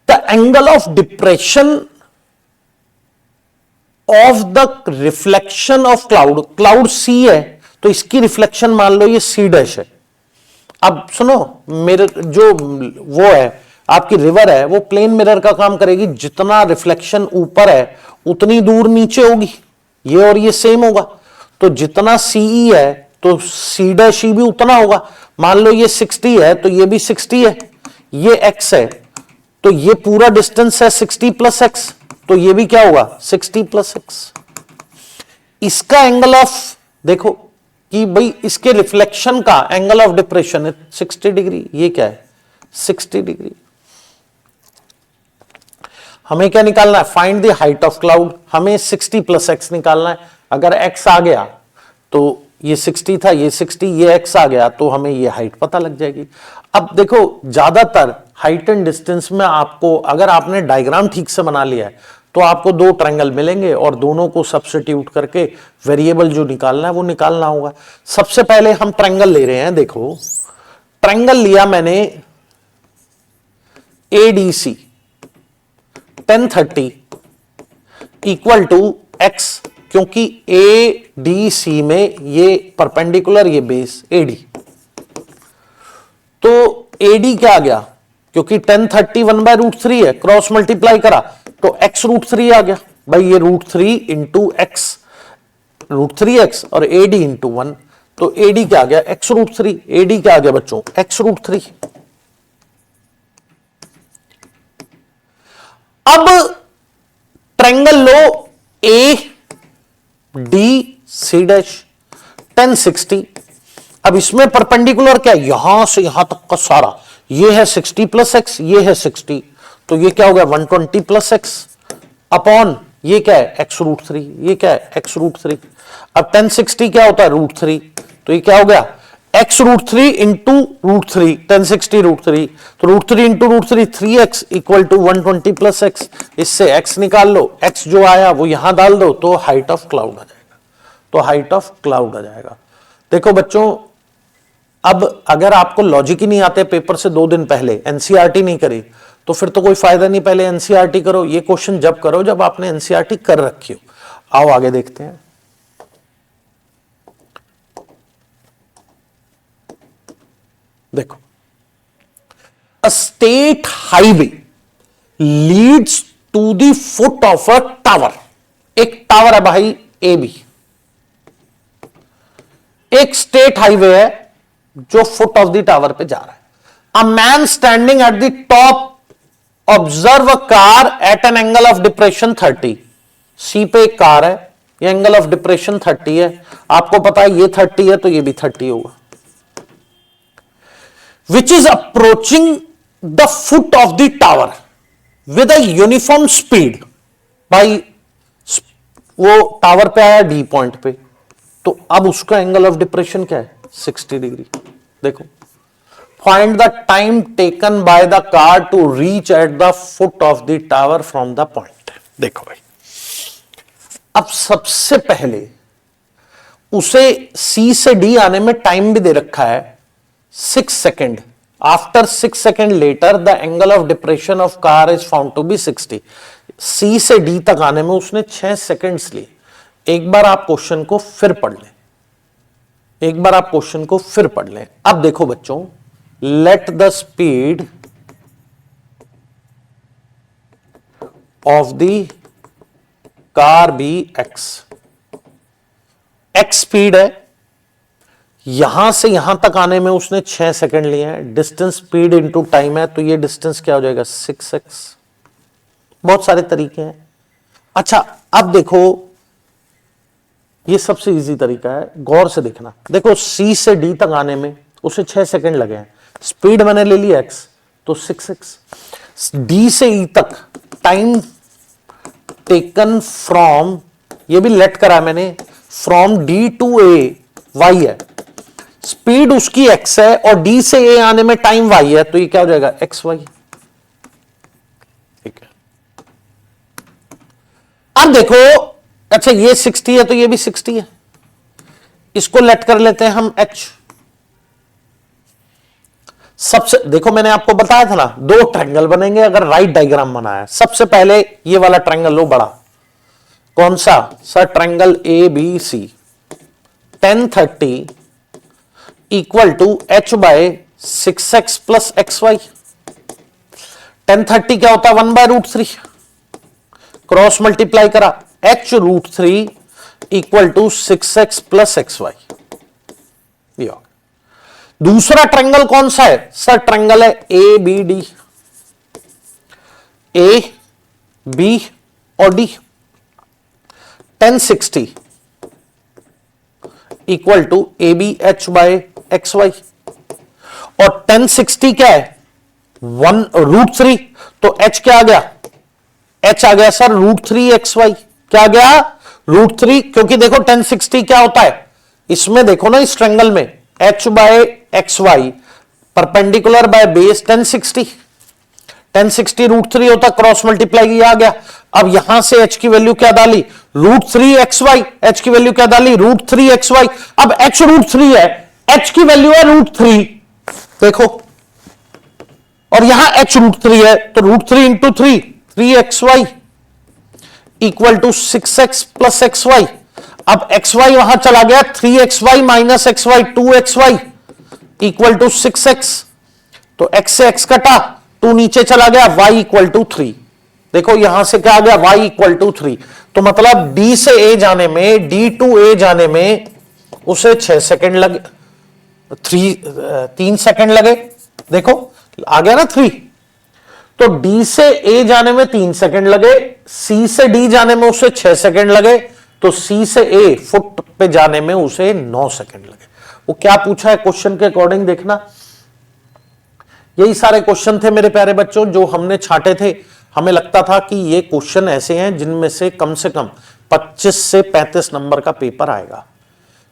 A: The angle of depression of the reflection of cloud, cloud C है तो इसकी रिफ्लेक्शन मान लो ये सी डैश है। अब सुनो, मेरे जो वो है आपकी रिवर है, वो प्लेन मिरर का काम करेगी, जितना रिफ्लेक्शन ऊपर है उतनी दूर नीचे होगी, ये और ये सेम होगा। तो जितना सीई है तो सी डैश भी उतना होगा। मान लो ये 60 है तो ये भी 60 है, ये x है तो ये पूरा डिस्टेंस है 60 प्लस एक्स, तो ये भी क्या होगा 60 प्लस एक्स। इसका एंगल ऑफ देखो कि भाई इसके रिफ्लेक्शन का एंगल ऑफ डिप्रेशन है 60 डिग्री, ये क्या है 60 डिग्री। हमें क्या निकालना है, find the height of cloud. हमें 60 प्लस एक्स निकालना है। अगर x आ गया तो ये 60 था, ये 60, ये x आ गया तो हमें ये हाइट पता लग जाएगी। अब देखो ज्यादातर हाइट एंड डिस्टेंस में आपको, अगर आपने डायग्राम ठीक से बना लिया है तो आपको दो ट्रायंगल मिलेंगे और दोनों को सब्स्टिट्यूट करके वेरिएबल जो निकालना है वो निकालना होगा। सबसे पहले हम ट्रायंगल ले रहे हैं। देखो ट्रायंगल लिया मैंने ADC 1030 इक्वल टू x, क्योंकि ADC में ये परपेंडिकुलर, ये बेस AD, तो AD क्या आ गया, क्योंकि 1030 1/√3 है, क्रॉस मल्टीप्लाई करा तो x √3 आ गया। भाई ये √3 इंटू एक्स, √3x और AD इंटू 1, तो AD क्या आ गया x √3, AD क्या आ गया बच्चों x √3। अब ट्रायंगल लो ADC डैश 1060। अब इसमें परपेंडिकुलर क्या है, यहां से यहां तक का सारा, ये है 60 प्लस एक्स, ये है 60, तो ये क्या हो गया 120 प्लस एक्स अपॉन ये क्या है x √3, ये क्या है x √3। अब 1060 क्या होता है √3, तो ये क्या हो गया x √3 इंटू √3, 1060 √3, तो √3 into √3 3x equal to 120 plus X. इससे x निकाल लो, x जो आया वो यहां डाल दो तो हाइट ऑफ क्लाउड आ जाएगा, तो हाइट ऑफ क्लाउड आ जाएगा। देखो बच्चों, अब अगर आपको लॉजिक ही नहीं आते, पेपर से 2 दिन पहले एनसीईआरटी नहीं करी, तो फिर तो कोई फायदा नहीं, पहले एनसीईआरटी करो। ये क्वेश्चन जब करो जब आपने एनसीईआरटी कर रखी हो। आओ आगे देखते हैं। देखो, a state highway leads to the foot of a tower. एक टावर है भाई ए बी, एक स्टेट हाईवे है जो फुट ऑफ द टावर पे जा रहा है। A man standing at the top observe a car eight an angle of depression 30। सी पे एक कार है, ये एंगल ऑफ डिप्रेशन 30 है, आपको पता है ये 30 है तो ये भी 30 होगा। Which is approaching the foot of the tower, with a uniform speed भाई, वो टावर पे आया डी पॉइंट पे, तो अब उसका एंगल ऑफ डिप्रेशन क्या है? 60 डिग्री। देखो, find the time taken by the car to reach at the foot of the tower from the point. देखो भाई, अब सबसे पहले उसे सी से डी आने में टाइम भी दे रखा है 6 second. After 6 second later the angle of depression of car is found to be 60। C से डी तक आने में उसने 6 सेकेंड्स लिए। एक बार आप क्वेश्चन को फिर पढ़ लें, एक बार आप क्वेश्चन को फिर पढ़ लें। अब देखो बच्चों, let the speed of the car be x. X speed है, यहां से यहां तक आने में उसने 6 सेकंड लिए हैं। डिस्टेंस स्पीड इनटू टाइम है, तो ये डिस्टेंस क्या हो जाएगा? 6x। बहुत सारे तरीके हैं। अच्छा, अब देखो, ये सबसे इजी तरीका है, गौर से देखना। देखो, C से D तक आने में उसे 6 सेकंड लगे हैं, स्पीड मैंने ले ली x, तो 6x। D से E तक टाइम टेकन फ्रॉम, ये भी लेट करा मैंने, from D to A y है, स्पीड उसकी x है और D से A आने में टाइम y है, तो ये क्या हो जाएगा? xy। ठीक है। अब देखो, अच्छा ये 60 है तो ये भी 60 है, इसको लेट कर लेते हैं हम h। सबसे देखो, मैंने आपको बताया था ना, दो ट्रायंगल बनेंगे अगर राइट डायग्राम बनाया। सबसे पहले ये वाला ट्रायंगल लो बड़ा, कौन सा sir? Triangle ABC। 1030 equal to h by 6x plus XY। 1030 क्या होता है? 1/√3। क्रॉस मल्टीप्लाई करा, h√3 equal to 6x plus XY। दूसरा ट्रायंगल कौन सा है सर? ट्रायंगल है ABD। A, B और D। 1060 equal to ABH by XY। और 1060 क्या है? 1√3, तो h क्या आ गया? h आ गया सर √3xy। क्या आ गया? √3, क्योंकि देखो 1060 क्या होता है इसमें, देखो ना इस ट्रायंगल में, h by XY perpendicular by base 1060। 1060 √3 होता, क्रॉस मल्टीप्लाई आ गया। अब यहां से h की वैल्यू क्या डाली? √3xy। h की वैल्यू क्या डाली? √3xy। अब h √3 है, h की वैल्यू है √3, देखो, और यहां h √3 है, तो √3 into 3xy equal to 6x plus XY। अब XY वहां चला गया, 3xy minus XY 2xy equal to 6x। तो x से x कटा, 2 नीचे चला गया, y इक्वल टू 3। देखो यहां से क्या आ गया? y equal to 3। तो मतलब D से A जाने में, D टू A जाने में उसे 6 सेकंड लगे, 3 सेकंड लगे। देखो आ गया ना 3। तो D से A जाने में 3 सेकंड लगे, C से D जाने में उसे 6 सेकंड लगे, तो C से A फुट पे जाने में उसे 9 सेकंड लगे। वो क्या पूछा है क्वेश्चन के अकॉर्डिंग देखना। यही सारे क्वेश्चन थे मेरे प्यारे बच्चों जो हमने छांटे थे। हमें लगता था कि ये क्वेश्चन ऐसे हैं जिनमें से कम 25 से 35 नंबर का पेपर आएगा।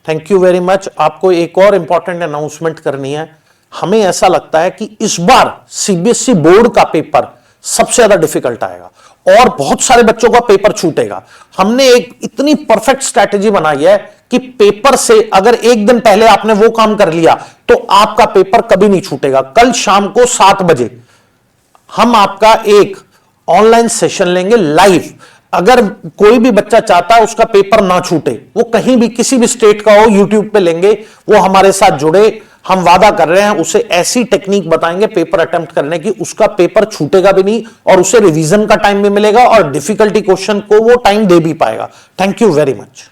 A: Thank you very much. आपको एक और इंपॉर्टेंट अनाउंसमेंट करनी है। हमें ऐसा लगता है कि इस बार सीबीएसई बोर्ड का पेपर सबसे ज्यादा डिफिकल्ट आएगा और बहुत सारे बच्चों का पेपर छूटेगा। हमने एक इतनी परफेक्ट स्ट्रैटेजी बनाई है कि पेपर से अगर एक दिन पहले आपने वो काम कर लिया तो आपका पेपर कभी नहीं छूटेगा। कल शाम को 7 बजे हम आपका एक ऑनलाइन सेशन लेंगे लाइव। अगर कोई भी बच्चा चाहता है उसका पेपर ना छूटे, वो कहीं भी किसी भी स्टेट का हो, यूट्यूब पे लेंगे, वो हमारे साथ जुड़े। हम वादा कर रहे हैं उसे ऐसी टेक्निक बताएंगे पेपर अटेम्प्ट करने की, उसका पेपर छूटेगा भी नहीं और उसे रिवीजन का टाइम भी मिलेगा और डिफिकल्टी क्वेश्चन को वो टाइम दे भी पाएगा। Thank you very much.